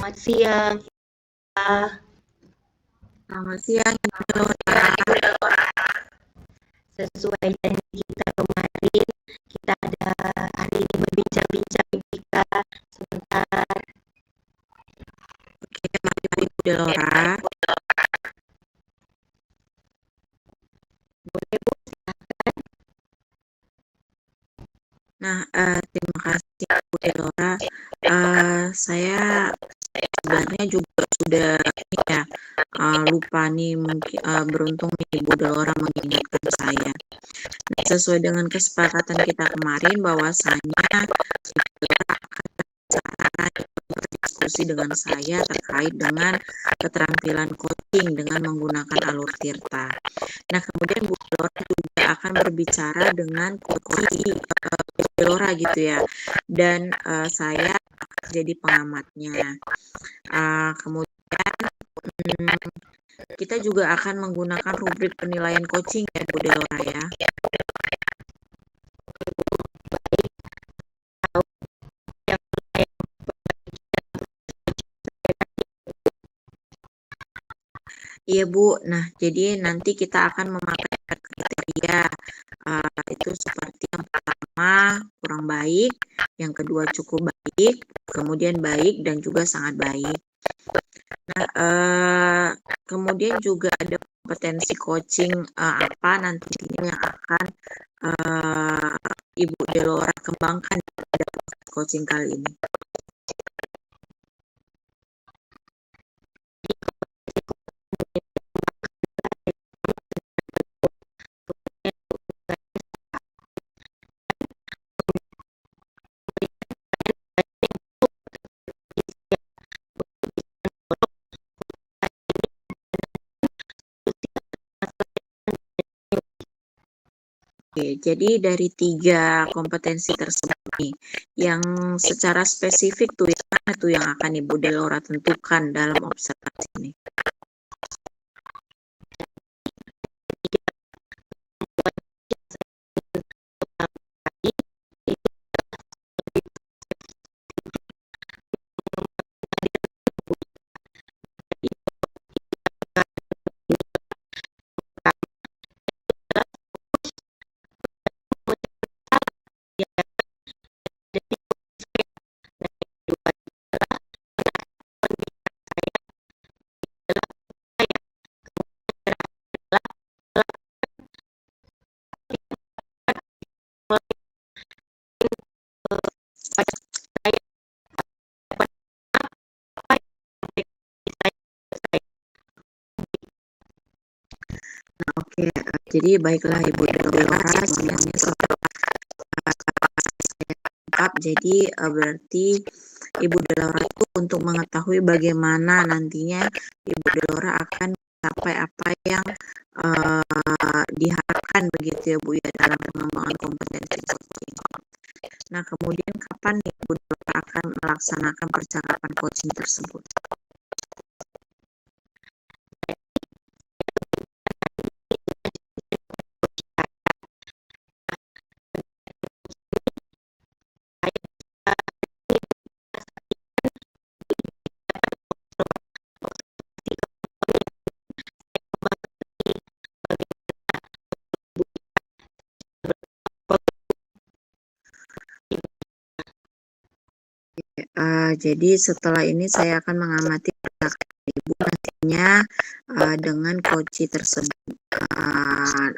Selamat siang. Selamat siang, Ibu Laura. Sesuai janji kita kemarin, kita ada hari ini berbincang-bincang kita sebentar. Oke, mari Ibu Laura. Boleh Bu? Nah, terima kasih Bu Laura. Saya sebenarnya juga sudah ya lupa nih, mungkin beruntung nih Bu Laura mengingatkan saya. Nah, sesuai dengan kesepakatan kita kemarin bahwasanya Ibu Laura akan berdiskusi dengan saya terkait dengan keterampilan coaching dengan menggunakan alur Tirta. Nah, kemudian Bu Laura juga akan berbicara dengan coaching Bu Laura gitu ya, dan saya akan jadi pengamatnya. Kemudian kita juga akan menggunakan rubrik penilaian coaching ya Bu Laura ya. Iya Bu, nah jadi nanti kita akan memakai kriteria itu seperti yang pertama kurang baik, yang kedua cukup baik, kemudian baik dan juga sangat baik. Nah, kemudian juga ada kompetensi coaching apa nantinya yang akan Ibu Delora kembangkan pada coaching kali ini. Oke, jadi dari 3 kompetensi tersebut nih, yang secara spesifik tuh yang mana tuh yang akan Ibu Delora tentukan dalam observasi ini? Nah, oke, jadi baiklah Ibu Delora, semuanya setelah lengkap. Jadi berarti Ibu Delora itu untuk mengetahui bagaimana nantinya Ibu Delora akan mencapai apa yang diharapkan begitu ya Bu ya dalam pengembangan kompetensi coaching. Nah, kemudian kapan Ibu Delora akan melaksanakan percakapan coaching tersebut? Jadi setelah ini saya akan mengamati percakapan Ibu nantinya dengan coach tersebut.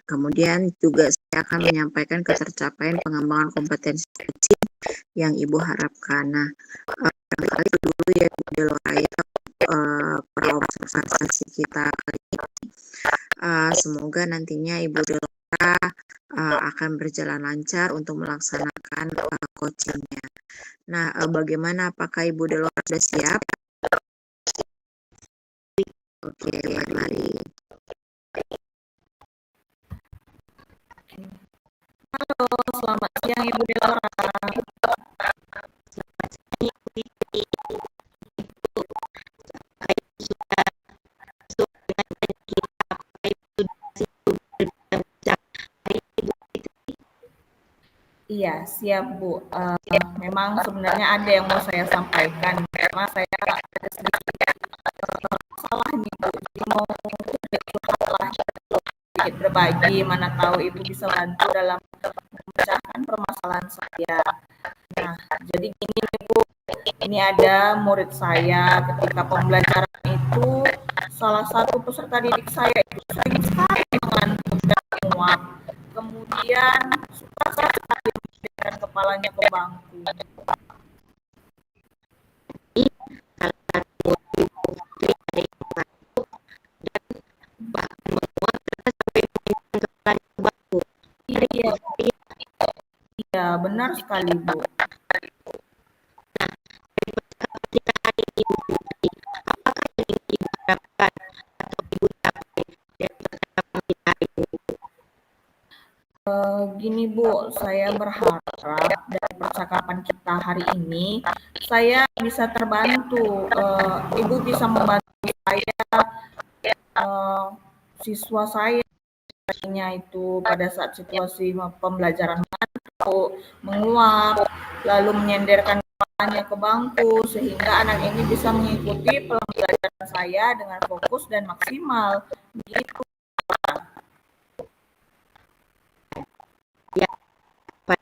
Kemudian juga saya akan menyampaikan ketercapaian pengembangan kompetensi coaching yang Ibu harapkan. Nah, barangkali itu dulu ya Bu Delora ya observasi kita kali ini. Semoga nantinya Ibu Delora akan berjalan lancar untuk melaksanakan coachingnya. Nah, bagaimana? Apakah Ibu Delora sudah siap? Oke, mari. Halo, selamat siang Ibu Delora. Iya, siap Bu. Memang sebenarnya ada yang mau saya sampaikan, karena saya ada salah nih Bu, jadi mau curhat lah, sedikit berbagi, mana tahu Ibu bisa bantu dalam memecahkan permasalahan saya. Nah, jadi gini nih Bu, ini ada murid saya ketika pembelajaran itu salah satu peserta didik saya itu sering sekali mengantuk dan menguap. Kemudian suka sekali memindahkan kepalanya ke bangku. Salah satu ibu itu ada yang mengantuk dan bahkan menguap serta sampai memindahkan kepalanya ke bangku. Ada Iya, yang seperti itu. iya benar sekali Bu. Nah, dari percakapan kita hari ini Bu Putri, apakah yang ingin Ibu harapkan atau Ibu capai dari percakapan kita hari ini? Gini Bu, saya berharap dari percakapan kita hari ini, saya bisa terbantu. Ibu bisa membantu saya, siswa saya itu pada saat situasi pembelajaran mengantuk, menguap, lalu menyenderkan kepalanya ke bangku, sehingga anak ini bisa mengikuti pembelajaran saya dengan fokus dan maksimal. Begitu. Ya, pada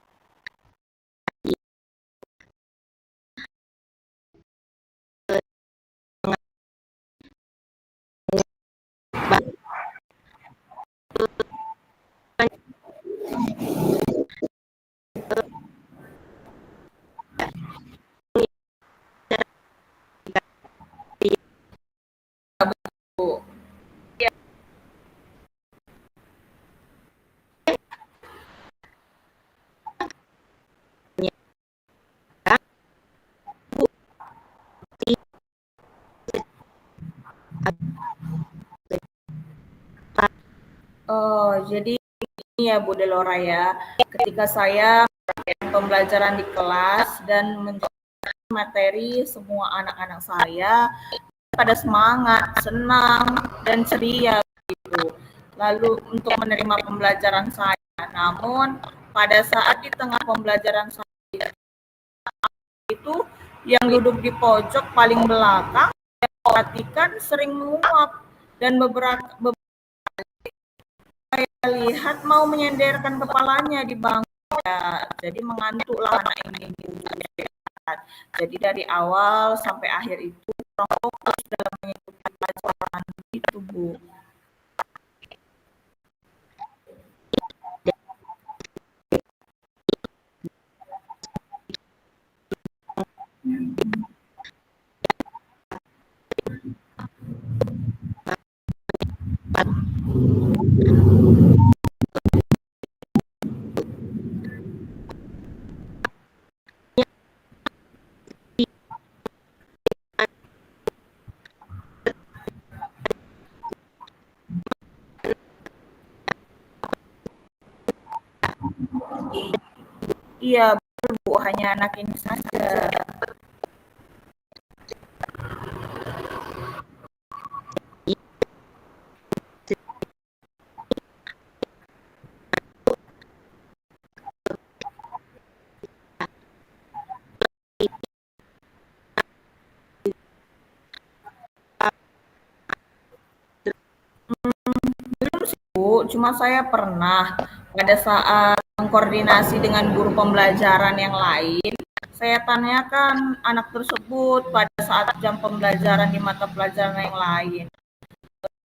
Bu. Jadi ini ya Bu Delora ya, ketika saya pembelajaran di kelas dan menjelaskan materi semua anak-anak saya pada semangat, senang, dan ceria gitu. Lalu untuk menerima pembelajaran saya, namun pada saat di tengah pembelajaran saya itu yang duduk di pojok paling belakang yang perhatikan sering menguap dan beberapa saya lihat mau menyenderkan kepalanya di bangku ya, jadi mengantuklah anak ini. Jadi dari awal sampai akhir itu kurang fokus dalam mengikuti pelajaran itu Bu. Iya betul Bu, hanya anak ini saja. Belum sih Bu, cuma saya pernah pada saat mengkoordinasi dengan guru pembelajaran yang lain, saya tanyakan anak tersebut pada saat jam pembelajaran di mata pelajaran yang lain.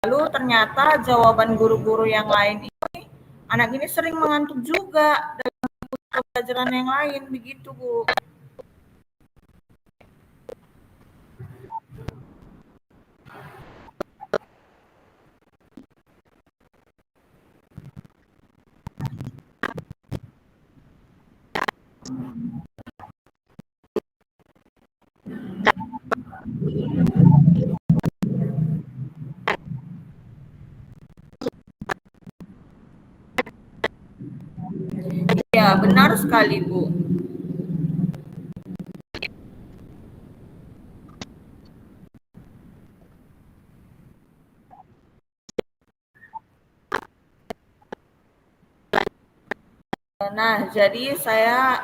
Lalu ternyata jawaban guru-guru yang lain ini, anak ini sering mengantuk juga dalam pembelajaran yang lain, begitu Bu. Ya, benar sekali Bu. Nah, jadi saya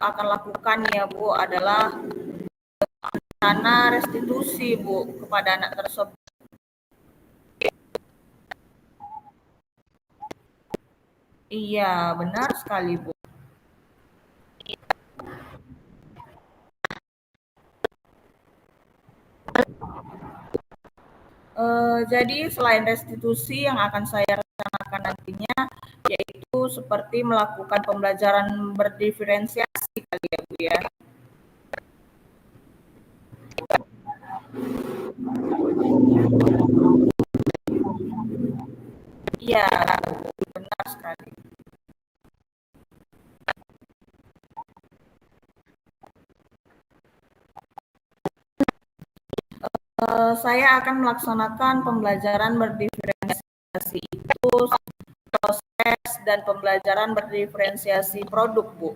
akan lakukan ya Bu adalah rencana restitusi, Bu, kepada anak tersebut. Iya, benar sekali, Bu. Jadi selain restitusi yang akan saya rencanakan nantinya, yaitu seperti melakukan pembelajaran berdiferensiasi kali ya, Bu ya. Iya, benar sekali. Saya akan melaksanakan pembelajaran berdiferensiasi itu proses dan pembelajaran berdiferensiasi produk, Bu.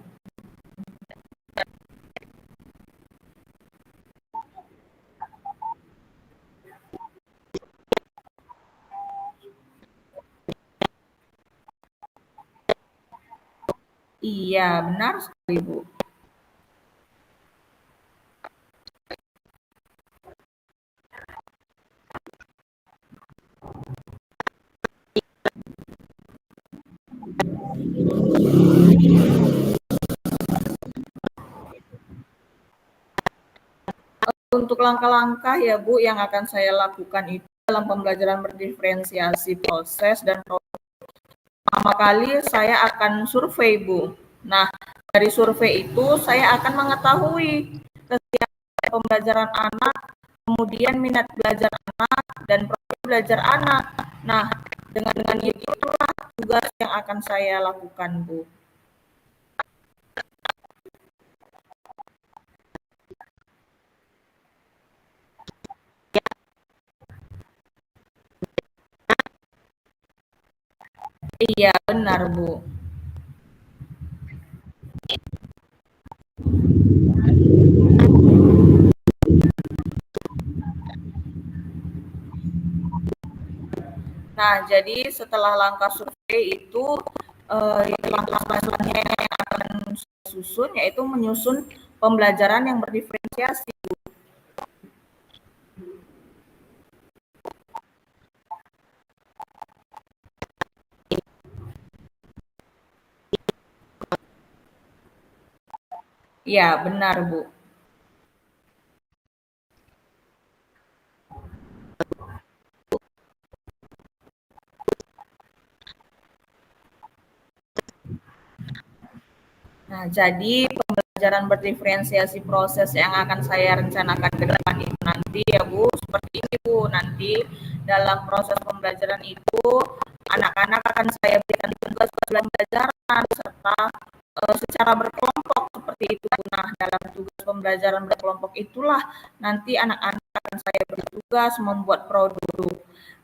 Iya, benar sekali, Bu. Untuk langkah-langkah ya Bu yang akan saya lakukan itu dalam pembelajaran berdiferensiasi proses dan produk. Pertama kali saya akan survei Bu. Nah, dari survei itu saya akan mengetahui kesiapan pembelajaran anak, kemudian minat belajar anak, dan profil belajar anak. Nah, dengan itulah tugas yang akan saya lakukan Bu. Iya, benar Bu. Nah, jadi setelah langkah survei itu langkah selanjutnya yang akan saya susun yaitu menyusun pembelajaran yang berdiferensiasi. Ya, benar Bu. Nah, jadi pembelajaran berdiferensiasi proses yang akan saya rencanakan ke depan itu nanti ya Bu, seperti ini Bu, nanti dalam proses pembelajaran itu anak-anak akan saya berikan tugas pembelajaran serta secara berkelompok seperti itu. Nah, dalam tugas pembelajaran berkelompok itulah nanti anak-anak akan saya beri tugas membuat produk.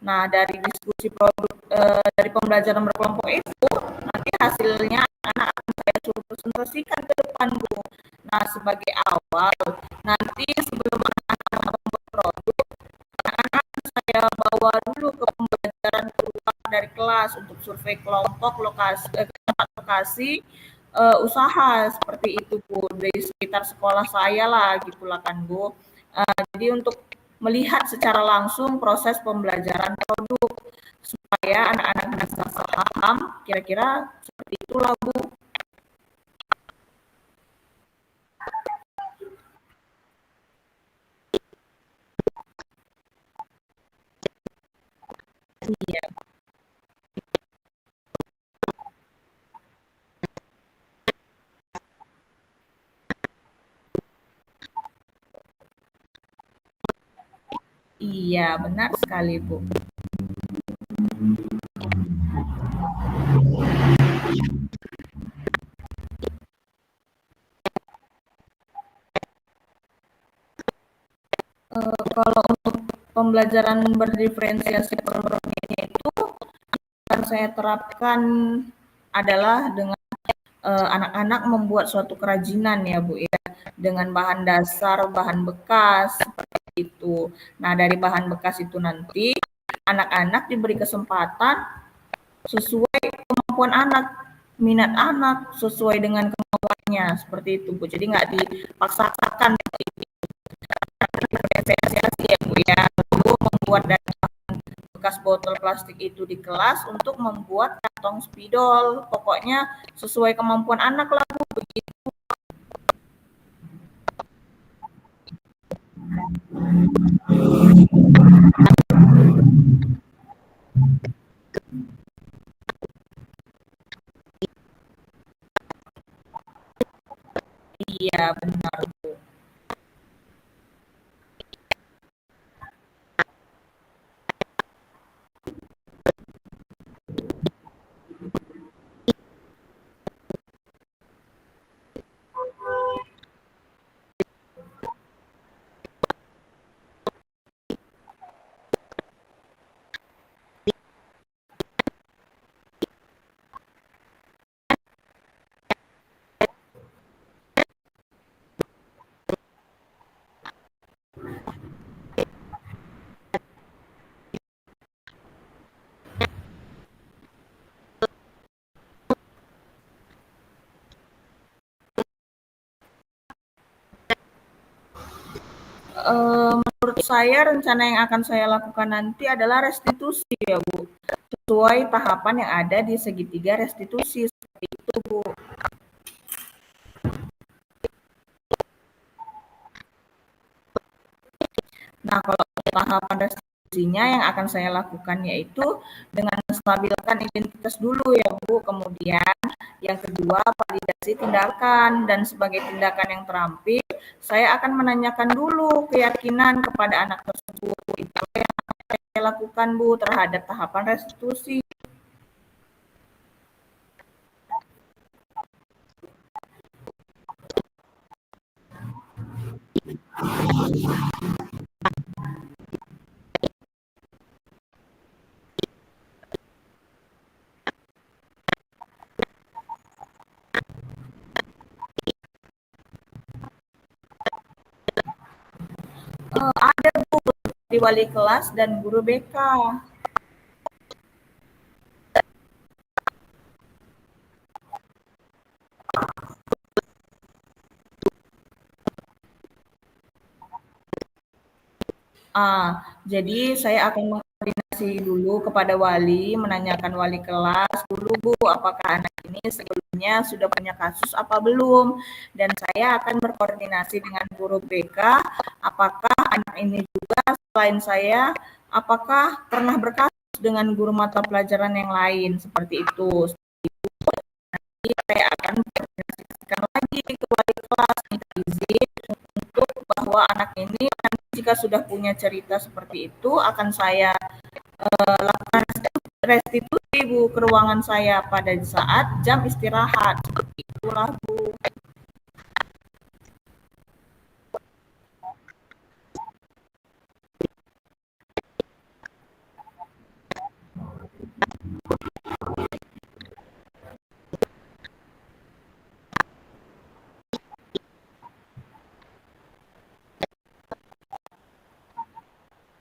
Nah, dari diskusi produk dari pembelajaran berkelompok itu nanti hasilnya anak-anak akan saya suruh presentasikan ke depan Bu. Nah, sebagai awal nanti sebelum anak-anak membuat produk, anak-anak saya bawa dulu ke pembelajaran keluar dari kelas untuk survei kelompok lokasi tempat lokasi usaha seperti itu Bu, dari sekitar sekolah saya lah gitulah kan Bu. Jadi untuk melihat secara langsung proses pembelajaran produk supaya anak-anak bisa paham, kira-kira seperti itulah Bu. Iya. Iya, benar sekali Bu. Kalau untuk pembelajaran berdiferensiasi produknya itu akan saya terapkan adalah dengan anak-anak membuat suatu kerajinan ya Bu ya, dengan bahan dasar, bahan bekas seperti itu. Nah, dari bahan bekas itu nanti anak-anak diberi kesempatan sesuai kemampuan anak, minat anak, sesuai dengan kemampuannya seperti itu Bu. Jadi nggak dipaksakan plastik itu di kelas untuk membuat kantong spidol. Pokoknya sesuai kemampuan anak lah Bu, begitu. Iya benar Bu. Menurut saya rencana yang akan saya lakukan nanti adalah restitusi ya Bu, sesuai tahapan yang ada di segitiga restitusi seperti itu Bu. Nah, kalau tahapan restitusinya yang akan saya lakukan yaitu dengan menstabilkan identitas dulu ya Bu, kemudian yang kedua validasi tindakan, dan sebagai tindakan yang terampil saya akan menanyakan dulu keyakinan kepada anak tersebut. Itu yang akan saya lakukan Bu terhadap tahapan restitusi. Ada Bu, di wali kelas dan guru BK. Jadi saya akan mengkoordinasi dulu kepada wali, menanyakan wali kelas dulu Bu, apakah anak ini sebelumnya sudah punya kasus apa belum. Dan saya akan berkoordinasi dengan guru BK, apakah anak ini juga selain saya, apakah pernah berkasus dengan guru mata pelajaran yang lain, seperti itu. Nanti saya akan berkoordinasikan lagi ke wali kelas, minta izin untuk bahwa anak ini nanti jika sudah punya cerita seperti itu akan saya lakukan restitusi Bu ke ruangan saya pada saat jam istirahat. Seperti itulah Bu.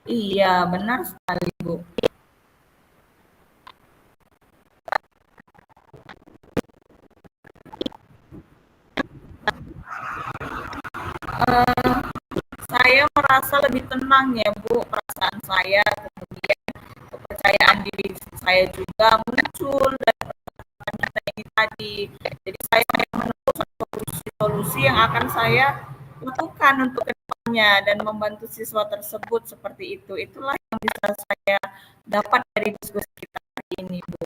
Iya, benar sekali Bu. Eh, saya merasa lebih tenang ya Bu, perasaan saya, kemudian kepercayaan diri saya juga muncul dari pertemuan kita ini tadi. Jadi saya menemukan solusi-solusi yang akan saya lakukan untuk kedepannya dan membantu siswa tersebut seperti itu. Itulah yang bisa saya dapat dari diskusi kita hari ini Bu.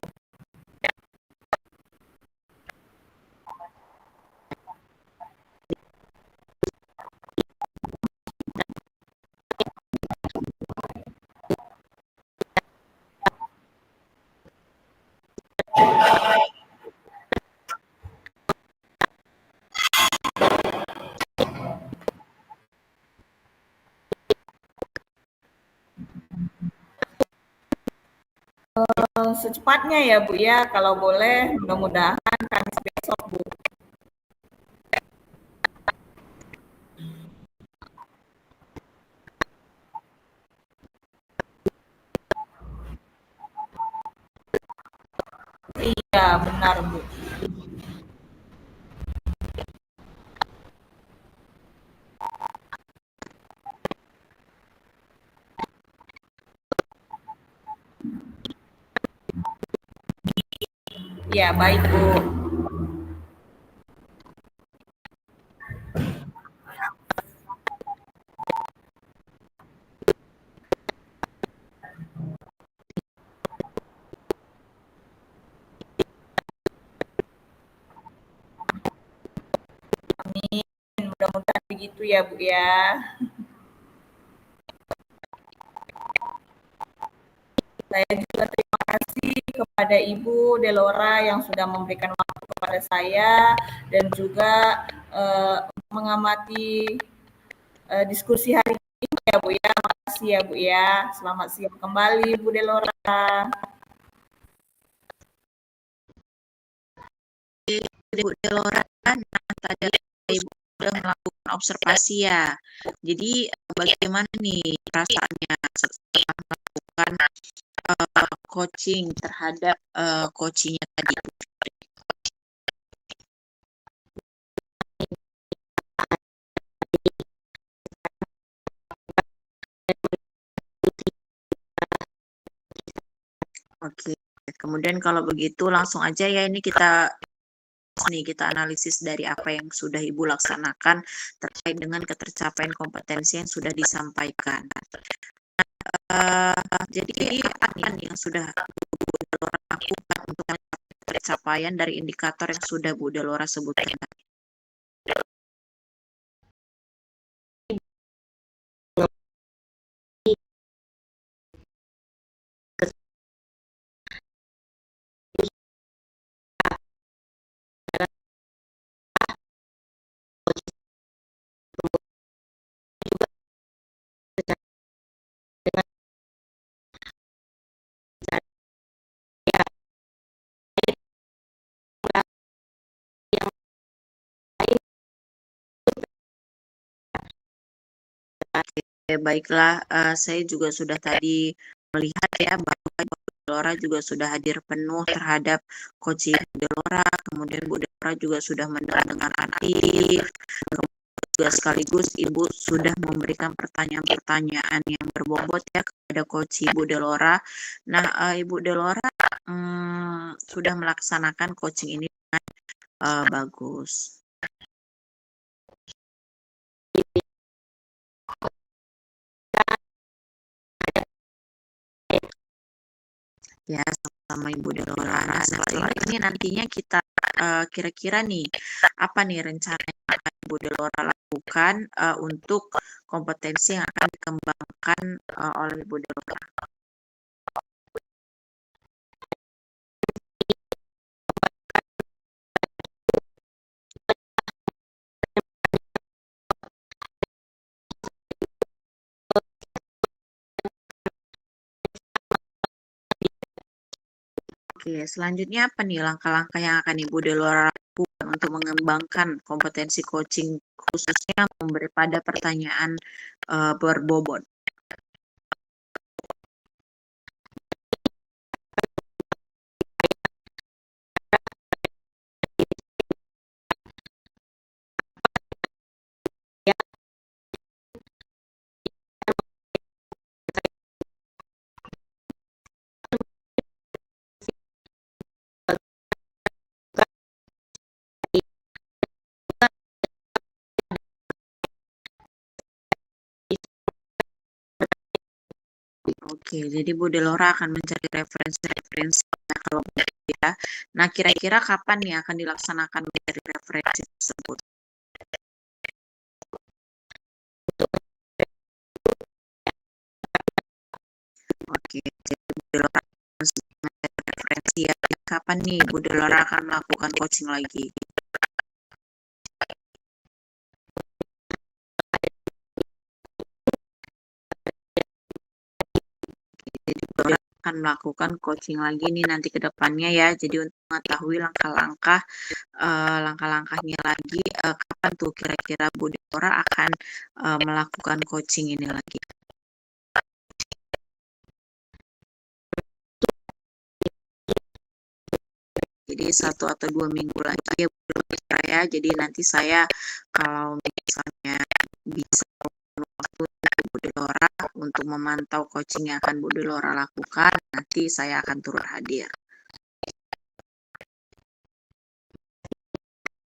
Secepatnya ya Bu ya, kalau boleh mudah-mudahan Kamis besok Bu. Iya benar Bu. Ya, baik Bu. Amin. Mudah-mudahan begitu ya Bu ya. Saya juga terima kasih kepada Ibu Delora yang sudah memberikan waktu kepada saya dan juga mengamati diskusi hari ini ya Bu ya. Makasih ya Bu ya. Selamat siang kembali Bu Delora. Ibu Delora, nah tadi Ibu sudah melakukan observasi ya. Jadi bagaimana nih perasaannya setelah melakukan coaching terhadap coachingnya tadi? Oke, kemudian kalau begitu langsung aja ya ini kita analisis dari apa yang sudah Ibu laksanakan terkait dengan ketercapaian kompetensi yang sudah disampaikan. Jadi apa nih yang sudah Bu Delora lakukan untuk pencapaian dari indikator yang sudah Bu Delora sebutkan? Oke, baiklah, saya juga sudah tadi melihat ya bahwa Bu Delora juga sudah hadir penuh terhadap coaching Bu Delora, kemudian Bu Delora juga sudah mendengarkan aktif, juga sekaligus Ibu sudah memberikan pertanyaan-pertanyaan yang berbobot ya kepada coach Ibu Delora. Nah, Ibu Delora sudah melaksanakan coaching ini dengan bagus. Ya, sama Ibu Delora. Nah, setelah ini nantinya kita kira-kira nih, apa nih rencana yang akan Ibu Delora lakukan untuk kompetensi yang akan dikembangkan oleh Ibu Delora? Oke, selanjutnya apa nih langkah-langkah yang akan Ibu Delora lakukan untuk mengembangkan kompetensi coaching khususnya memberi pada pertanyaan berbobot? Oke, jadi Bu Delora akan mencari referensi-referensi ya, kalau begitu ya. Nah, kira-kira kapan nih akan dilaksanakan mencari referensi tersebut? Oke, jadi Bu Delora akan mencari referensi ya. Kapan nih Bu Delora akan melakukan coaching lagi? Jadi Bu Delora akan melakukan coaching lagi nih nanti ke depannya ya. Jadi untuk mengetahui langkah-langkahnya lagi, kapan tuh kira-kira Bu Delora akan melakukan coaching ini lagi? Jadi 1 atau 2 minggu lagi ya Bu Delora ya. Jadi nanti saya kalau misalnya bisa waktu Bu Delora untuk memantau coaching yang akan Bu Delora lakukan, nanti saya akan turut hadir.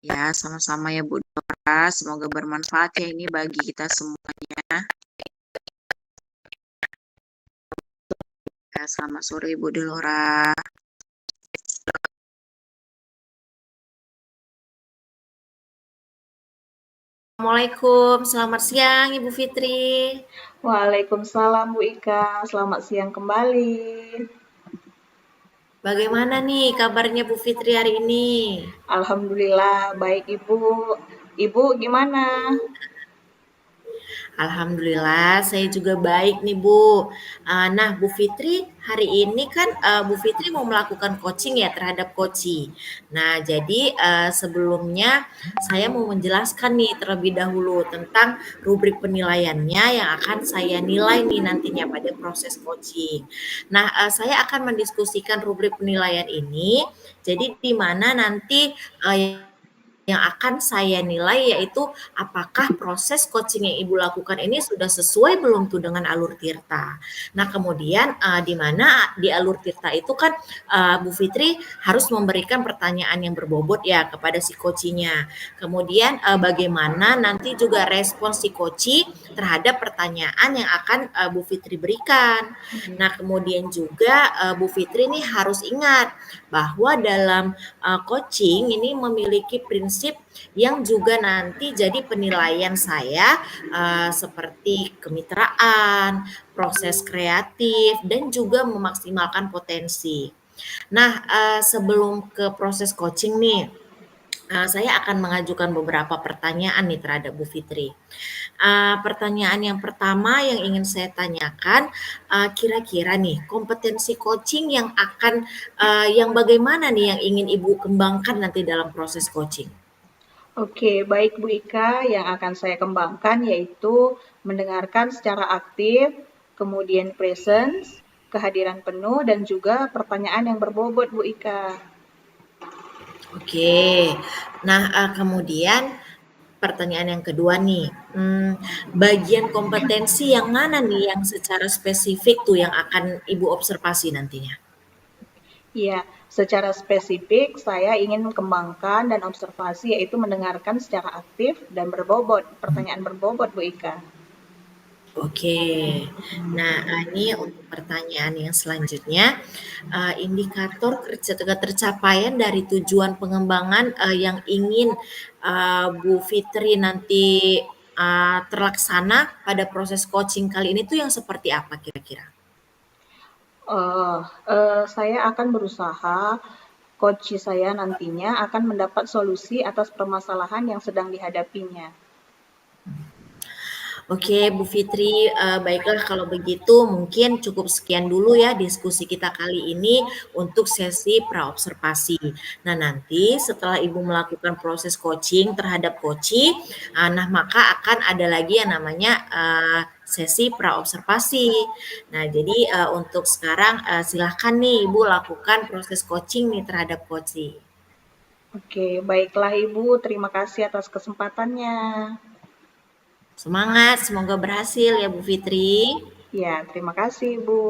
Ya, sama-sama ya Bu Dora. Semoga bermanfaat ya ini bagi kita semuanya. Ya, selamat sore Bu Delora. Assalamualaikum, selamat siang Ibu Fitri. Waalaikumsalam Bu Ika, selamat siang kembali. Bagaimana nih kabarnya Bu Fitri hari ini? Alhamdulillah baik Ibu. Ibu gimana? Alhamdulillah, saya juga baik nih Bu. Nah, Bu Fitri, hari ini kan Bu Fitri mau melakukan coaching ya terhadap Koci. Nah, jadi sebelumnya saya mau menjelaskan nih terlebih dahulu tentang rubrik penilaiannya yang akan saya nilai nih nantinya pada proses coaching. Nah, saya akan mendiskusikan rubrik penilaian ini. Jadi di mana nanti yang akan saya nilai yaitu apakah proses coaching yang Ibu lakukan ini sudah sesuai belum tuh dengan alur tirta. Nah, kemudian di mana di alur tirta itu kan Bu Fitri harus memberikan pertanyaan yang berbobot ya kepada si coachingnya. Kemudian bagaimana nanti juga respons si coaching terhadap pertanyaan yang akan Bu Fitri berikan. Nah, kemudian juga Bu Fitri nih harus ingat bahwa dalam coaching ini memiliki prinsip yang juga nanti jadi penilaian saya seperti kemitraan, proses kreatif, dan juga memaksimalkan potensi. Nah, sebelum ke proses coaching nih, saya akan mengajukan beberapa pertanyaan nih terhadap Bu Fitri. Pertanyaan yang pertama yang ingin saya tanyakan, kira-kira nih kompetensi coaching yang bagaimana nih yang ingin Ibu kembangkan nanti dalam proses coaching? Oke, baik Bu Ika, yang akan saya kembangkan yaitu mendengarkan secara aktif, kemudian presence, kehadiran penuh, dan juga pertanyaan yang berbobot Bu Ika. Oke. Nah, kemudian pertanyaan yang kedua nih, bagian kompetensi yang mana nih yang secara spesifik tuh yang akan Ibu observasi nantinya? Ya, secara spesifik saya ingin mengembangkan dan observasi yaitu mendengarkan secara aktif dan berbobot, pertanyaan berbobot Bu Ika. Oke. Nah, ini untuk pertanyaan yang selanjutnya, indikator ketercapaian dari tujuan pengembangan, yang ingin, Bu Fitri nanti, terlaksana pada proses coaching kali ini tuh yang seperti apa kira-kira? Saya akan berusaha coach saya nantinya akan mendapat solusi atas permasalahan yang sedang dihadapinya. Oke, Bu Fitri, baiklah kalau begitu mungkin cukup sekian dulu ya diskusi kita kali ini untuk sesi praobservasi. Nah, nanti setelah Ibu melakukan proses coaching terhadap coachee, nah maka akan ada lagi yang namanya sesi praobservasi. Nah, jadi untuk sekarang silahkan nih Ibu lakukan proses coaching nih terhadap coachee. Oke, baiklah Ibu, terima kasih atas kesempatannya. Semangat, semoga berhasil ya Bu Fitri. Ya, terima kasih Ibu.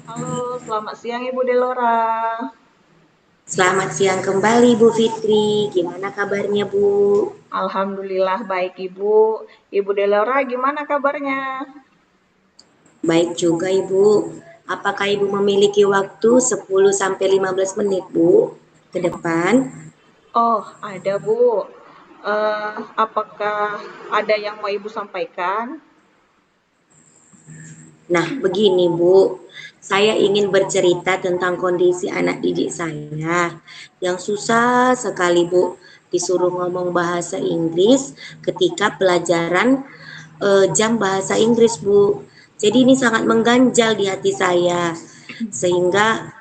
Halo, selamat siang Ibu Delora. Selamat siang kembali Bu Fitri, gimana kabarnya Bu? Alhamdulillah baik Ibu. Ibu Delora gimana kabarnya? Baik juga Ibu. Apakah Ibu memiliki waktu 10-15 menit Bu ke depan? Oh, ada Bu. Apakah ada yang mau Ibu sampaikan? Nah, begini Bu, saya ingin bercerita tentang kondisi anak didik saya yang susah sekali Bu disuruh ngomong bahasa Inggris ketika pelajaran jam bahasa Inggris Bu. Jadi ini sangat mengganjal di hati saya sehingga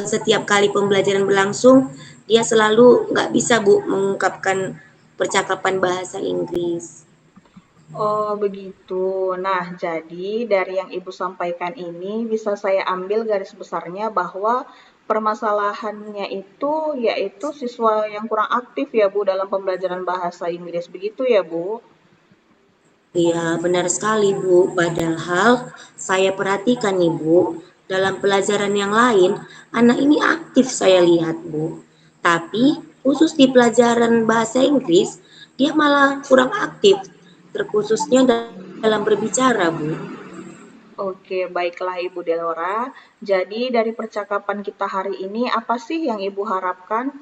setiap kali pembelajaran berlangsung dia selalu nggak bisa Bu mengungkapkan percakapan bahasa Inggris. Oh, begitu. Nah, jadi dari yang Ibu sampaikan ini bisa saya ambil garis besarnya bahwa permasalahannya itu yaitu siswa yang kurang aktif ya Bu dalam pembelajaran bahasa Inggris. Begitu ya Bu? Iya, benar sekali, Bu. Padahal saya perhatikan nih, Bu, dalam pelajaran yang lain, anak ini aktif saya lihat, Bu. Tapi khusus di pelajaran bahasa Inggris, dia malah kurang aktif, terkhususnya dalam berbicara, Bu. Oke, baiklah Ibu Delora. Jadi dari percakapan kita hari ini, apa sih yang Ibu harapkan?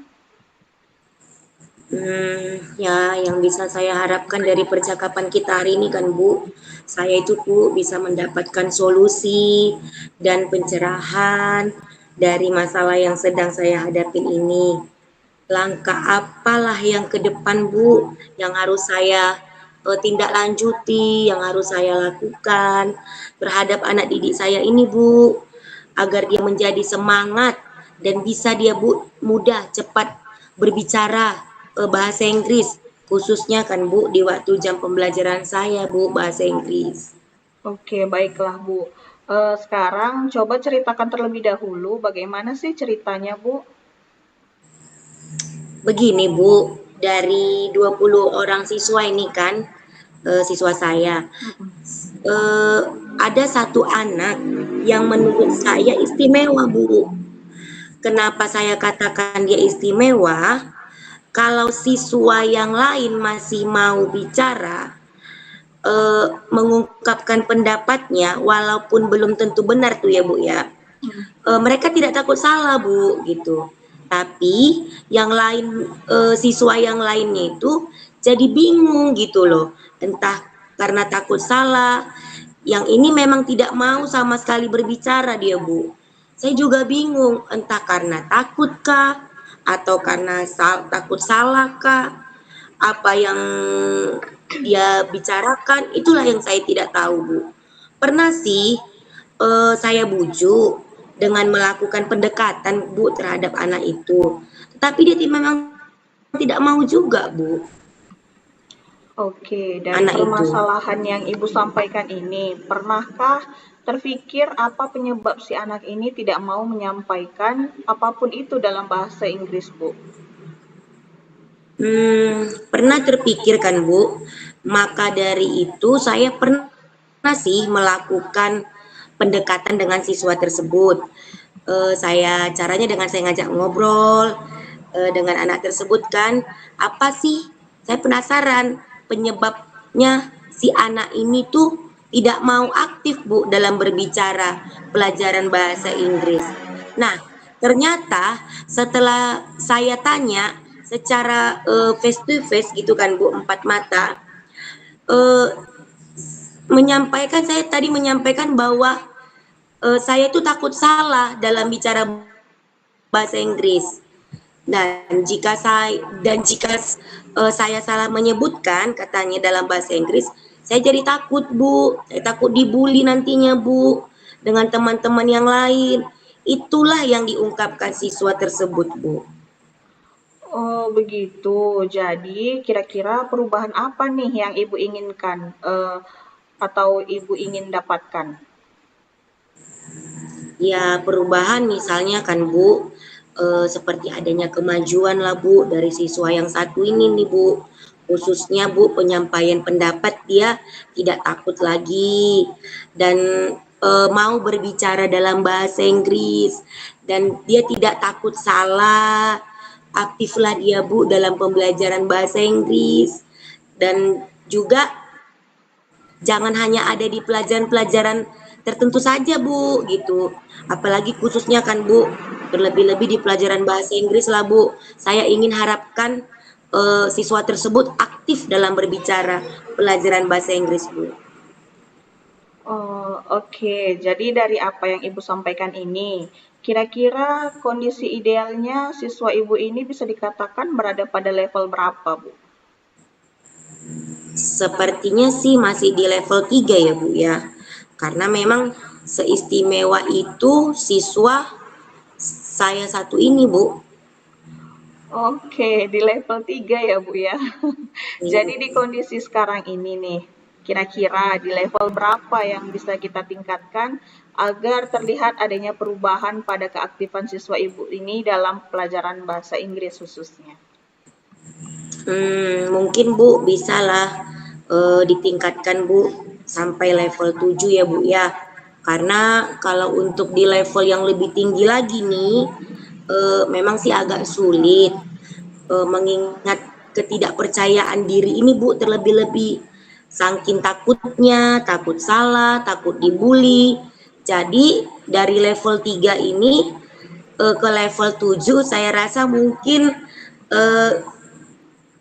Ya, yang bisa saya harapkan dari percakapan kita hari ini kan, Bu, saya itu, Bu, bisa mendapatkan solusi dan pencerahan dari masalah yang sedang saya hadapin ini. Langkah apalah yang ke depan, Bu, yang harus saya tindak lanjuti, yang harus saya lakukan terhadap anak didik saya ini, Bu, agar dia menjadi semangat dan bisa dia, Bu, mudah cepat berbicara bahasa Inggris, khususnya kan, Bu, di waktu jam pembelajaran saya, Bu, bahasa Inggris. Oke, baiklah Bu. Sekarang coba ceritakan terlebih dahulu bagaimana sih ceritanya Bu? Begini, Bu, dari 20 orang siswa ini kan, siswa saya, eh, ada satu anak yang menurut saya istimewa, Bu. Kenapa saya katakan dia istimewa? Kalau siswa yang lain masih mau bicara, mengungkapkan pendapatnya, walaupun belum tentu benar tuh ya, Bu, ya. Mereka tidak takut salah, Bu, gitu. Tapi yang lain, siswa yang lainnya itu jadi bingung gitu loh. Entah karena takut salah, yang ini memang tidak mau sama sekali berbicara dia, Bu. Saya juga bingung, entah karena takutkah atau karena takut salahkah, apa yang dia bicarakan, itulah yang saya tidak tahu, Bu. Pernah sih saya bujuk dengan melakukan pendekatan, Bu, terhadap anak itu. Tetapi dia memang tidak mau juga, Bu, Oke, dari anak itu. permasalahan yang Ibu sampaikan ini, pernahkah terfikir apa penyebab si anak ini tidak mau menyampaikan apapun itu dalam bahasa Inggris, Bu? Pernah terpikirkan, Bu. Maka dari itu saya pernah sih melakukan pendekatan dengan siswa tersebut. Caranya dengan saya ngajak ngobrol dengan anak tersebut kan, apa sih? Saya penasaran penyebabnya si anak ini tuh tidak mau aktif, Bu, dalam berbicara pelajaran bahasa Inggris. Nah, ternyata setelah saya tanya secara face to face gitu kan, Bu, empat mata, eh, saya tadi menyampaikan bahwa saya itu takut salah dalam bicara bahasa Inggris. Dan saya salah menyebutkan katanya dalam bahasa Inggris, saya jadi takut, Bu. Saya takut dibully nantinya, Bu, dengan teman-teman yang lain. Itulah yang diungkapkan siswa tersebut, Bu. Oh, begitu. Jadi, kira-kira perubahan apa nih yang Ibu inginkan atau Ibu ingin dapatkan? Ya, perubahan misalnya kan, Bu, seperti adanya kemajuan lah, Bu, dari siswa yang satu ini nih, Bu. Khususnya, Bu, penyampaian pendapat dia tidak takut lagi dan mau berbicara dalam bahasa Inggris dan dia tidak takut salah. Aktiflah dia, Bu, dalam pembelajaran bahasa Inggris dan juga jangan hanya ada di pelajaran-pelajaran tertentu saja, Bu, gitu. Apalagi khususnya kan, Bu, terlebih-lebih di pelajaran bahasa Inggris lah, Bu. Saya ingin harapkan siswa tersebut aktif dalam berbicara pelajaran bahasa Inggris, Bu. Oh, oke. Jadi dari apa yang Ibu sampaikan ini, kira-kira kondisi idealnya siswa Ibu ini bisa dikatakan berada pada level berapa, Bu? Sepertinya sih masih di level 3 ya, Bu, ya. Karena memang seistimewa itu siswa saya satu ini, Bu. Oke, di level 3 ya, Bu ya. Iya. Jadi di kondisi sekarang ini nih, kira-kira di level berapa yang bisa kita tingkatkan agar terlihat adanya perubahan pada keaktifan siswa Ibu ini dalam pelajaran bahasa Inggris khususnya? Mungkin, Bu, bisalah ditingkatkan Bu sampai level 7 ya Bu ya. Karena kalau untuk di level yang lebih tinggi lagi nih, memang sih agak sulit, mengingat ketidakpercayaan diri ini Bu, terlebih-lebih saking takutnya, takut salah, takut dibully. Jadi dari level 3 ini ke level 7 saya rasa mungkin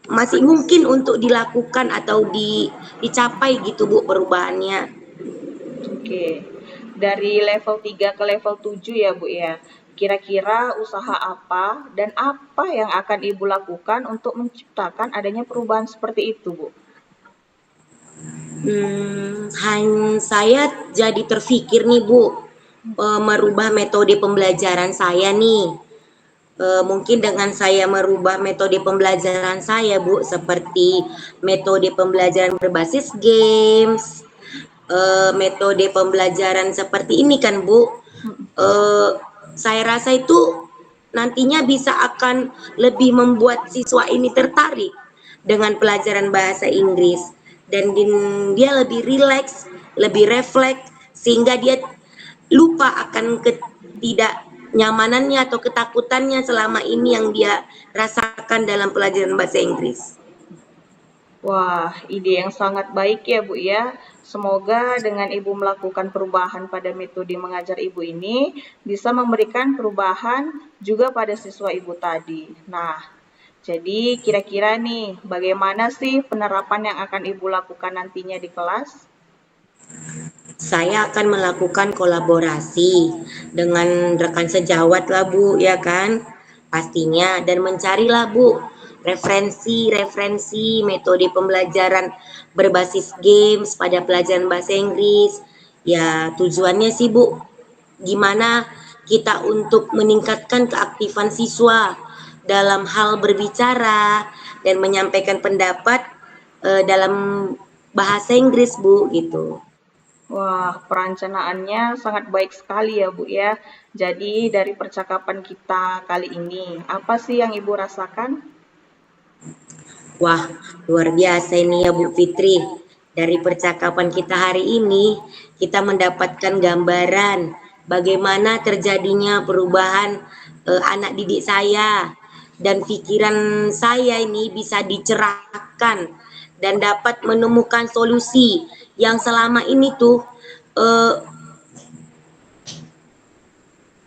masih mungkin untuk dilakukan atau dicapai gitu Bu perubahannya. Oke. Dari level 3 ke level 7 ya, Bu ya. Kira-kira usaha apa dan apa yang akan Ibu lakukan untuk menciptakan adanya perubahan seperti itu, Bu? Saya jadi terfikir nih Bu, merubah metode pembelajaran saya nih. Mungkin dengan saya merubah metode pembelajaran saya Bu, seperti metode pembelajaran berbasis games, metode pembelajaran seperti ini kan Bu, saya rasa itu nantinya bisa akan lebih membuat siswa ini tertarik dengan pelajaran bahasa Inggris dan dia lebih rileks, lebih refleks sehingga dia lupa akan ketidaknyamanannya atau ketakutannya selama ini yang dia rasakan dalam pelajaran bahasa Inggris. Wah, ide yang sangat baik ya, Bu ya. Semoga dengan Ibu melakukan perubahan pada metode mengajar Ibu ini bisa memberikan perubahan juga pada siswa Ibu tadi. Nah, jadi kira-kira nih, bagaimana sih penerapan yang akan Ibu lakukan nantinya di kelas? Saya akan melakukan kolaborasi dengan rekan sejawat lah Bu, ya kan? Pastinya, dan mencarilah Bu referensi metode pembelajaran berbasis games pada pelajaran bahasa Inggris. Ya, tujuannya sih Bu, gimana kita untuk meningkatkan keaktifan siswa dalam hal berbicara dan menyampaikan pendapat dalam bahasa Inggris Bu, gitu. Wah, perencanaannya sangat baik sekali ya, Bu ya. Jadi dari percakapan kita kali ini, apa sih yang Ibu rasakan? Wah, luar biasa ini ya Bu Fitri. Dari percakapan kita hari ini, kita mendapatkan gambaran bagaimana terjadinya perubahan anak didik saya dan pikiran saya ini bisa dicerahkan dan dapat menemukan solusi yang selama ini tuh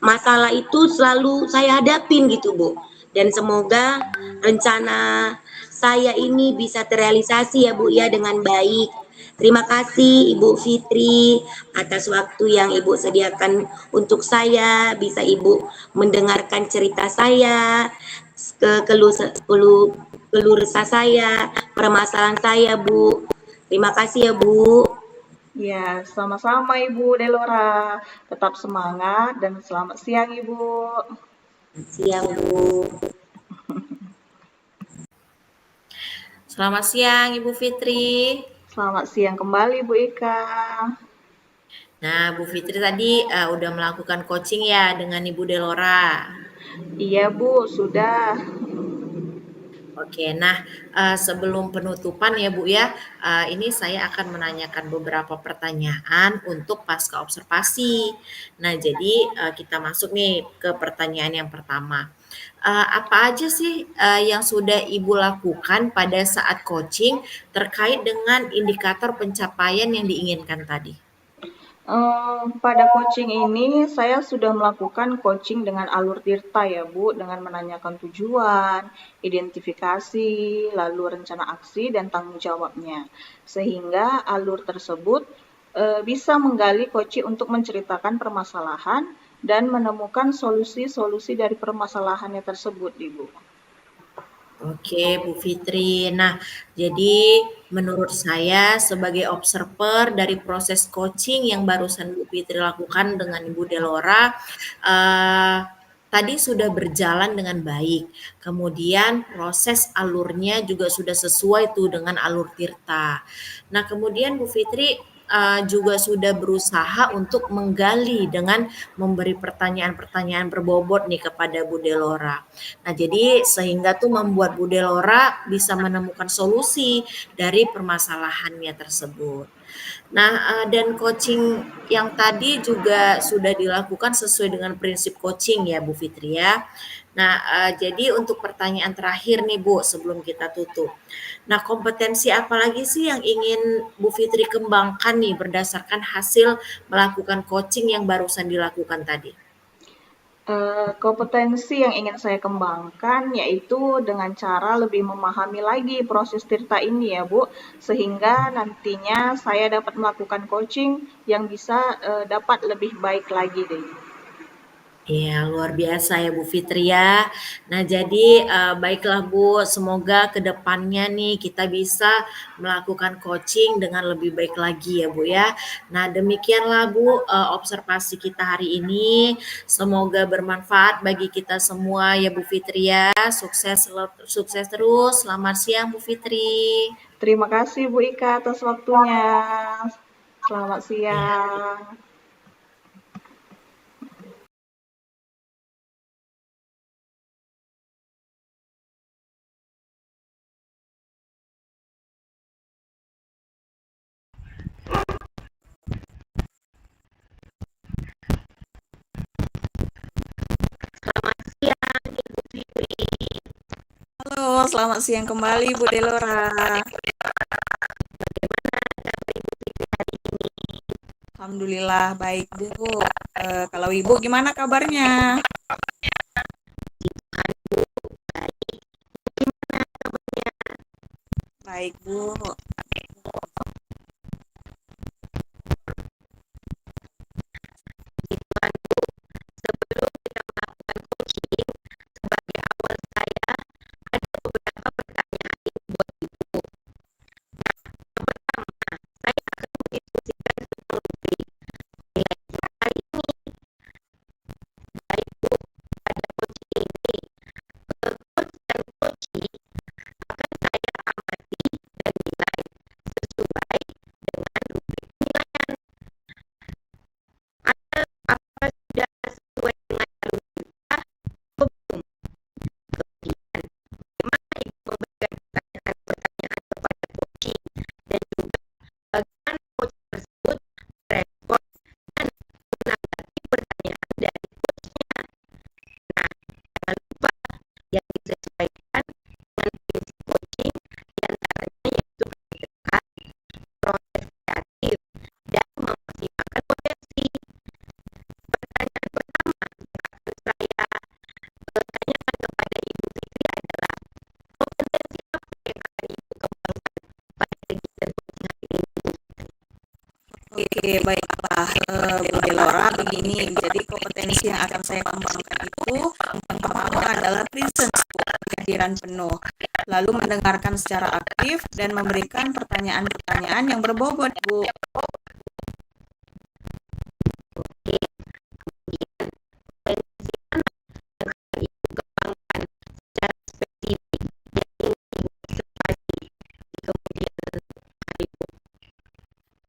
masalah itu selalu saya hadapin gitu Bu. Dan semoga rencana saya ini bisa terrealisasi ya Bu ya dengan baik. Terima kasih Ibu Fitri atas waktu yang Ibu sediakan untuk saya, bisa Ibu mendengarkan cerita saya, keluh resah saya, permasalahan saya Bu. Terima kasih ya Bu. Ya, sama-sama Ibu Delora. Tetap semangat dan selamat siang Ibu. Siang Bu. Selamat siang Ibu Fitri. Selamat siang kembali Bu Ika. Nah, Bu Fitri tadi udah melakukan coaching ya dengan Ibu Delora. Iya Bu, sudah. Oke, nah sebelum penutupan ya Bu ya, ini saya akan menanyakan beberapa pertanyaan untuk pasca observasi. Nah, jadi kita masuk nih ke pertanyaan yang pertama. Apa aja sih yang sudah Ibu lakukan pada saat coaching terkait dengan indikator pencapaian yang diinginkan tadi? Pada coaching ini saya sudah melakukan coaching dengan alur tirta ya Bu, dengan menanyakan tujuan, identifikasi, lalu rencana aksi dan tanggung jawabnya. Sehingga alur tersebut bisa menggali coaching untuk menceritakan permasalahan dan menemukan solusi-solusi dari permasalahannya tersebut, Ibu. Oke, Bu Fitri. Nah, jadi menurut saya sebagai observer dari proses coaching yang barusan Bu Fitri lakukan dengan Ibu Delora, tadi sudah berjalan dengan baik. Kemudian proses alurnya juga sudah sesuai tuh dengan alur Tirta. Nah, kemudian Bu Fitri juga sudah berusaha untuk menggali dengan memberi pertanyaan-pertanyaan berbobot nih kepada Bu Delora. Nah, jadi sehingga tuh membuat Bu Delora bisa menemukan solusi dari permasalahannya tersebut. Nah, dan coaching yang tadi juga sudah dilakukan sesuai dengan prinsip coaching ya Bu Fitri ya. Nah, jadi untuk pertanyaan terakhir nih Bu sebelum kita tutup. Nah, kompetensi apa lagi sih yang ingin Bu Fitri kembangkan nih berdasarkan hasil melakukan coaching yang barusan dilakukan tadi? Kompetensi yang ingin saya kembangkan yaitu dengan cara lebih memahami lagi proses tirta ini ya Bu, sehingga nantinya saya dapat melakukan coaching yang bisa dapat lebih baik lagi deh. Iya, luar biasa ya Bu Fitri ya. Nah, jadi baiklah Bu, semoga ke depannya nih kita bisa melakukan coaching dengan lebih baik lagi ya Bu ya. Nah, demikianlah Bu observasi kita hari ini. Semoga bermanfaat bagi kita semua ya Bu Fitri ya. Sukses sukses terus. Selamat siang Bu Fitri. Terima kasih Bu Ika atas waktunya. Selamat Ya. siang. Halo, selamat siang kembali Bu Delora. Alhamdulillah baik Bu. Kalau Ibu gimana kabarnya? Baik Bu. Oke, baiklah Bu Delora, begini. Jadi kompetensi yang akan saya kembangkan itu yang pertama adalah presence, Bu, kehadiran penuh. Lalu mendengarkan secara aktif dan memberikan pertanyaan-pertanyaan yang berbobot, Bu.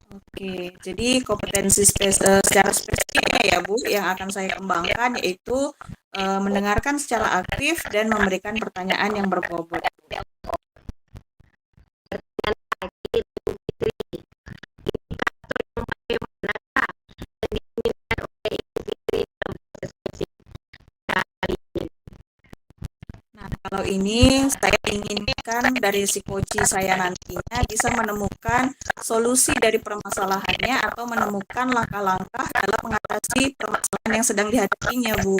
Oke, jadi kompetensi secara spesifiknya ya Bu, yang akan saya kembangkan yaitu mendengarkan secara aktif dan memberikan pertanyaan yang berbobot. Nah, kalau ini saya inginkan dari si coach saya nantinya bisa menemukan solusi dari permasalahannya atau menemukan langkah-langkah dalam mengatasi permasalahan yang sedang dihadapinya, Bu.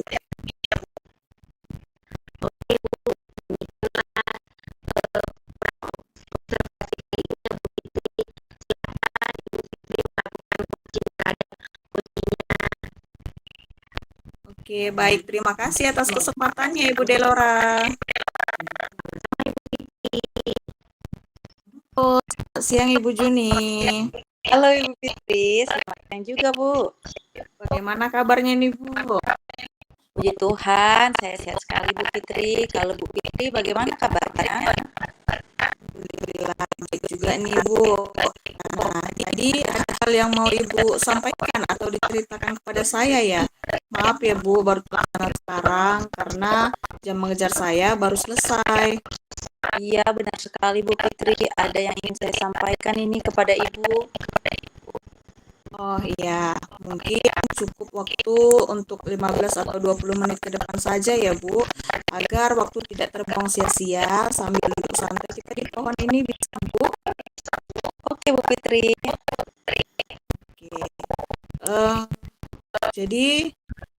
Oke, baik. Terima kasih atas kesempatannya, Ibu Delora. Selamat siang, Ibu Juni. Halo Ibu Fitri, selamat siang juga Bu. Bagaimana kabarnya nih, Bu? Puji Tuhan, saya sehat sekali Bu Fitri. Kalau Bu Fitri, bagaimana kabarnya? Alhamdulillah baik juga nih, Bu. Nah, jadi ada hal hal yang mau Ibu sampaikan atau diceritakan kepada saya ya? Maaf ya Bu, baru terlambat sekarang karena jam mengejar saya baru selesai. Iya, benar sekali Bu Fitri. Ada yang ingin saya sampaikan ini kepada Ibu. Oh iya, mungkin cukup waktu untuk 15 atau 20 menit ke depan saja ya Bu, agar waktu tidak terbuang sia-sia sambil duduk santai kita di pohon ini bisa Bu. Oke Bu Fitri. Oke. Eh, jadi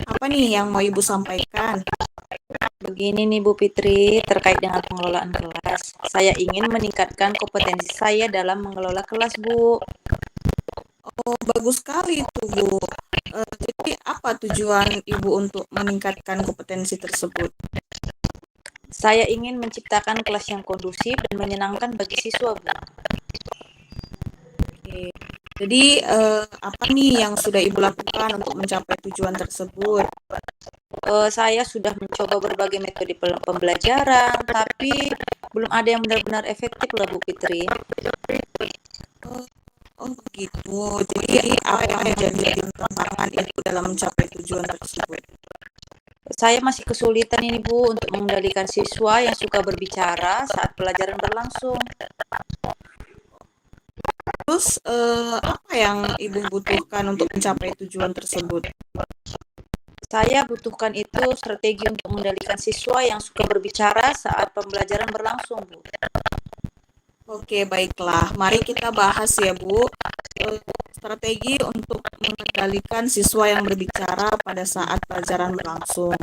apa nih yang mau Ibu sampaikan? Begini nih Bu Fitri, terkait dengan pengelolaan kelas. Saya ingin meningkatkan kompetensi saya dalam mengelola kelas, Bu. Oh, bagus sekali itu Bu. Jadi apa tujuan Ibu untuk meningkatkan kompetensi tersebut? Saya ingin menciptakan kelas yang kondusif dan menyenangkan bagi siswa, Bu. Oke. Jadi apa nih yang sudah Ibu lakukan untuk mencapai tujuan tersebut? Saya sudah mencoba berbagai metode pembelajaran, tapi belum ada yang benar-benar efektif lah Bu Fitri. Oh, oh begitu. Jadi apa yang menjadi tantangan Ibu dalam mencapai tujuan tersebut? Saya masih kesulitan ini Bu untuk mengendalikan siswa yang suka berbicara saat pelajaran berlangsung. Terus apa yang Ibu butuhkan untuk mencapai tujuan tersebut? Saya butuhkan itu strategi untuk mengendalikan siswa yang suka berbicara saat pembelajaran berlangsung, Bu. Oke, baiklah. Mari kita bahas ya, Bu. Strategi untuk mengendalikan siswa yang berbicara pada saat pelajaran berlangsung.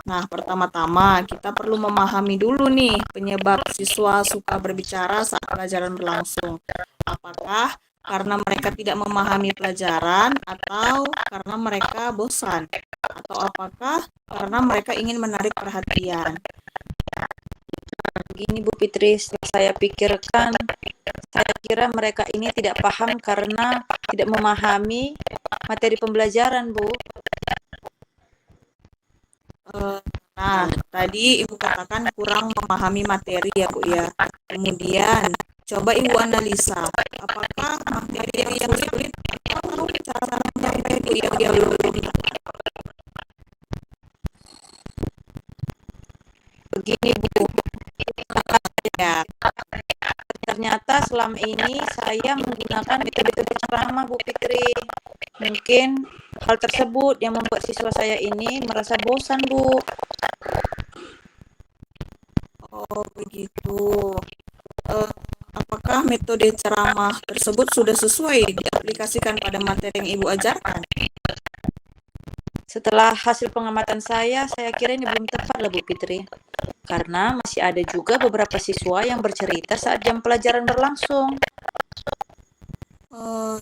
Nah, pertama-tama kita perlu memahami dulu nih penyebab siswa suka berbicara saat pelajaran berlangsung. Apakah karena mereka tidak memahami pelajaran atau karena mereka bosan? Atau apakah karena mereka ingin menarik perhatian? Begini Bu Fitri, setelah saya pikirkan, saya kira mereka ini tidak paham karena tidak memahami materi pembelajaran, Bu. Nah, tadi Ibu katakan kurang memahami materi ya, Bu ya. Kemudian, coba Ibu analisa, apakah materi yang sulit atau cara menyampaikan yang belum. Begini Bu, Ya, ternyata selama ini saya menggunakan metode ceramah Bu Fitri. Mungkin hal tersebut yang membuat siswa saya ini merasa bosan, Bu. oh begitu. Apakah metode ceramah tersebut sudah sesuai diaplikasikan pada materi yang Ibu ajarkan? Setelah hasil pengamatan saya kira ini belum tepat lah Bu Fitri. Karena masih ada juga beberapa siswa yang bercerita saat jam pelajaran berlangsung.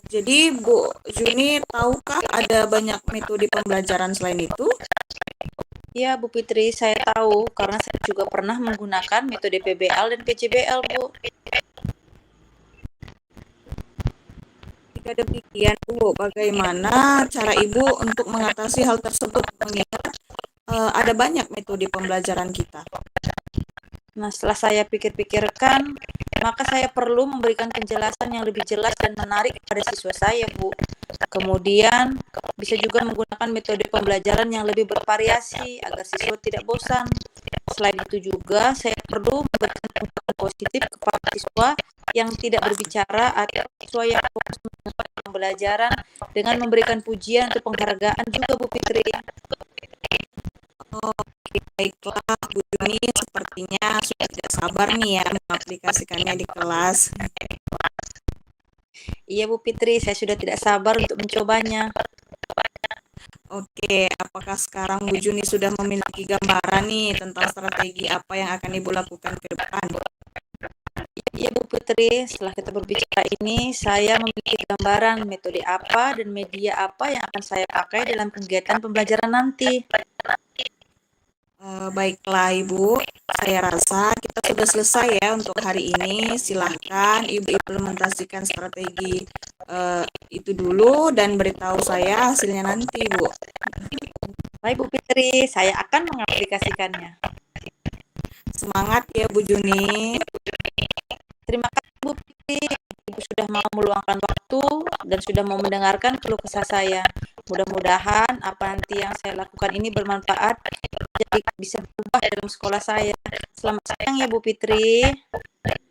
Jadi Bu Juni, tahukah ada banyak metode pembelajaran selain itu? Ya Bu Fitri, saya tahu karena saya juga pernah menggunakan metode PBL dan PCBL, Bu. Jika demikian Bu, bagaimana cara Ibu untuk mengatasi hal tersebut mengingat ada banyak metode pembelajaran kita? Nah, setelah saya pikir-pikirkan, maka saya perlu memberikan penjelasan yang lebih jelas dan menarik kepada siswa saya, Bu. Kemudian, bisa juga menggunakan metode pembelajaran yang lebih bervariasi agar siswa tidak bosan. Selain itu juga, saya perlu memberikan penjelasan positif kepada siswa yang tidak berbicara atau siswa yang fokus dengan pembelajaran dengan memberikan pujian atau penghargaan juga, Bu Fitri. Oke, baiklah Bu Juni, sepertinya sudah tidak sabar nih ya mengaplikasikannya di kelas. Iya Bu Fitri, saya sudah tidak sabar untuk mencobanya. Oke, apakah sekarang Bu Juni sudah memiliki gambaran nih tentang strategi apa yang akan Ibu lakukan ke depan? Iya Bu Putri, setelah kita berbicara ini, saya memiliki gambaran metode apa dan media apa yang akan saya pakai dalam kegiatan pembelajaran nanti. Baiklah Ibu, saya rasa kita sudah selesai ya untuk hari ini. Silahkan Ibu implementasikan strategi itu dulu dan beritahu saya hasilnya nanti Bu. Baik Bu Fitri, saya akan mengaplikasikannya. Semangat ya Bu Juni. Terima kasih Bu Fitri, Ibu sudah mau meluangkan waktu dan sudah mau mendengarkan keluh kesah saya. Mudah-mudahan apa nanti yang saya lakukan ini bermanfaat, jadi bisa berubah dalam sekolah saya. Selamat siang ya Bu Fitri.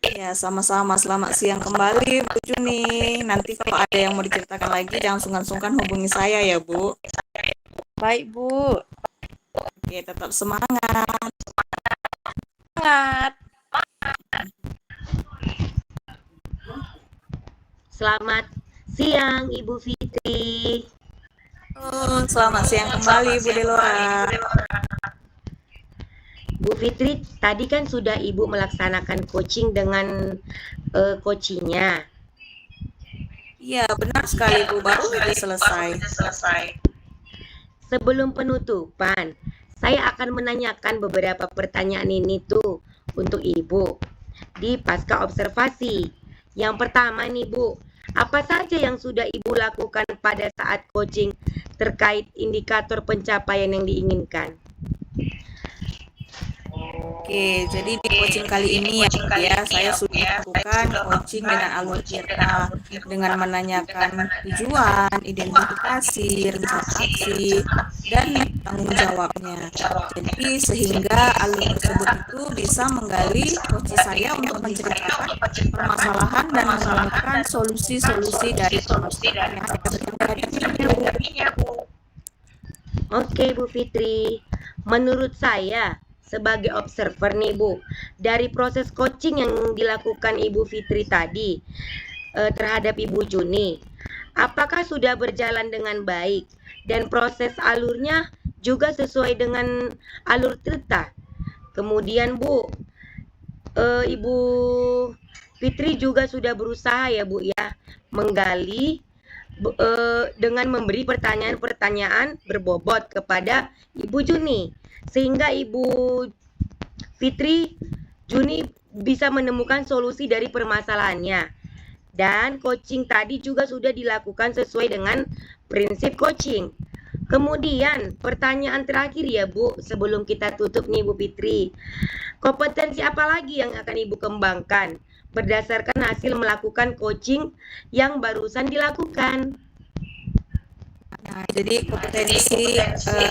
Ya, sama-sama. Selamat siang kembali, Bu Juni. Nanti kalau ada yang mau diceritakan lagi, jangan sungkan-sungkan hubungi saya ya, Bu. Baik Bu. Oke, tetap semangat. Semangat. Selamat siang Ibu Fitri. Selamat siang kembali, Bu Delora. Bu Fitri, tadi kan sudah Ibu melaksanakan coaching dengan coachingnya. Iya, benar sekali, Bu. Baru saja selesai. Sebelum penutupan, saya akan menanyakan beberapa pertanyaan ini tuh untuk Ibu di pasca observasi. Yang pertama nih Bu, apa saja yang sudah Ibu lakukan pada saat coaching terkait indikator pencapaian yang diinginkan? Oke, jadi di coaching kali ini ya, saya sudah lakukan coaching dengan alur Tirta dengan menanyakan tujuan, identifikasi, rencana aksi, dan tanggung jawabnya. Jadi sehingga alur tersebut itu bisa menggali coach saya untuk menceritakan permasalahan dan menemukan solusi-solusi dari permasalahan yang saya sedang hadapinya, Bu. Oke Bu Fitri, menurut saya sebagai observer nih Bu, dari proses coaching yang dilakukan Ibu Fitri tadi terhadap Ibu Juni, apakah sudah berjalan dengan baik dan proses alurnya juga sesuai dengan alur Tirta? Kemudian Bu, Ibu Fitri juga sudah berusaha ya Bu ya menggali dengan memberi pertanyaan-pertanyaan berbobot kepada Ibu Juni, sehingga Ibu Fitri Juni bisa menemukan solusi dari permasalahannya. Dan coaching tadi juga sudah dilakukan sesuai dengan prinsip coaching. Kemudian pertanyaan terakhir ya Bu, sebelum kita tutup nih Bu Fitri, kompetensi apa lagi yang akan Ibu kembangkan berdasarkan hasil melakukan coaching yang barusan dilakukan? Nah, jadi kompetensi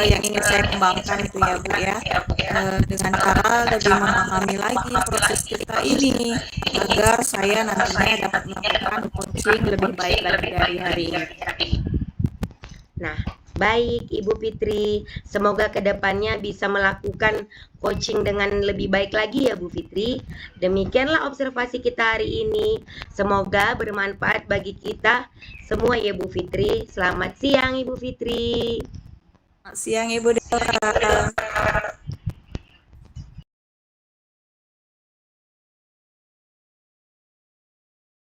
yang ingin saya kembangkan itu ya Bu ya, dengan cara lebih memahami lagi proses kita ini agar saya nantinya dapat melakukan coaching lebih baik lagi dari hari ini. Nah, baik Ibu Fitri, semoga kedepannya bisa melakukan coaching dengan lebih baik lagi ya Bu Fitri. Demikianlah observasi kita hari ini, semoga bermanfaat bagi kita semua ya Bu Fitri. Selamat siang Ibu Fitri. Selamat siang Ibu Delora.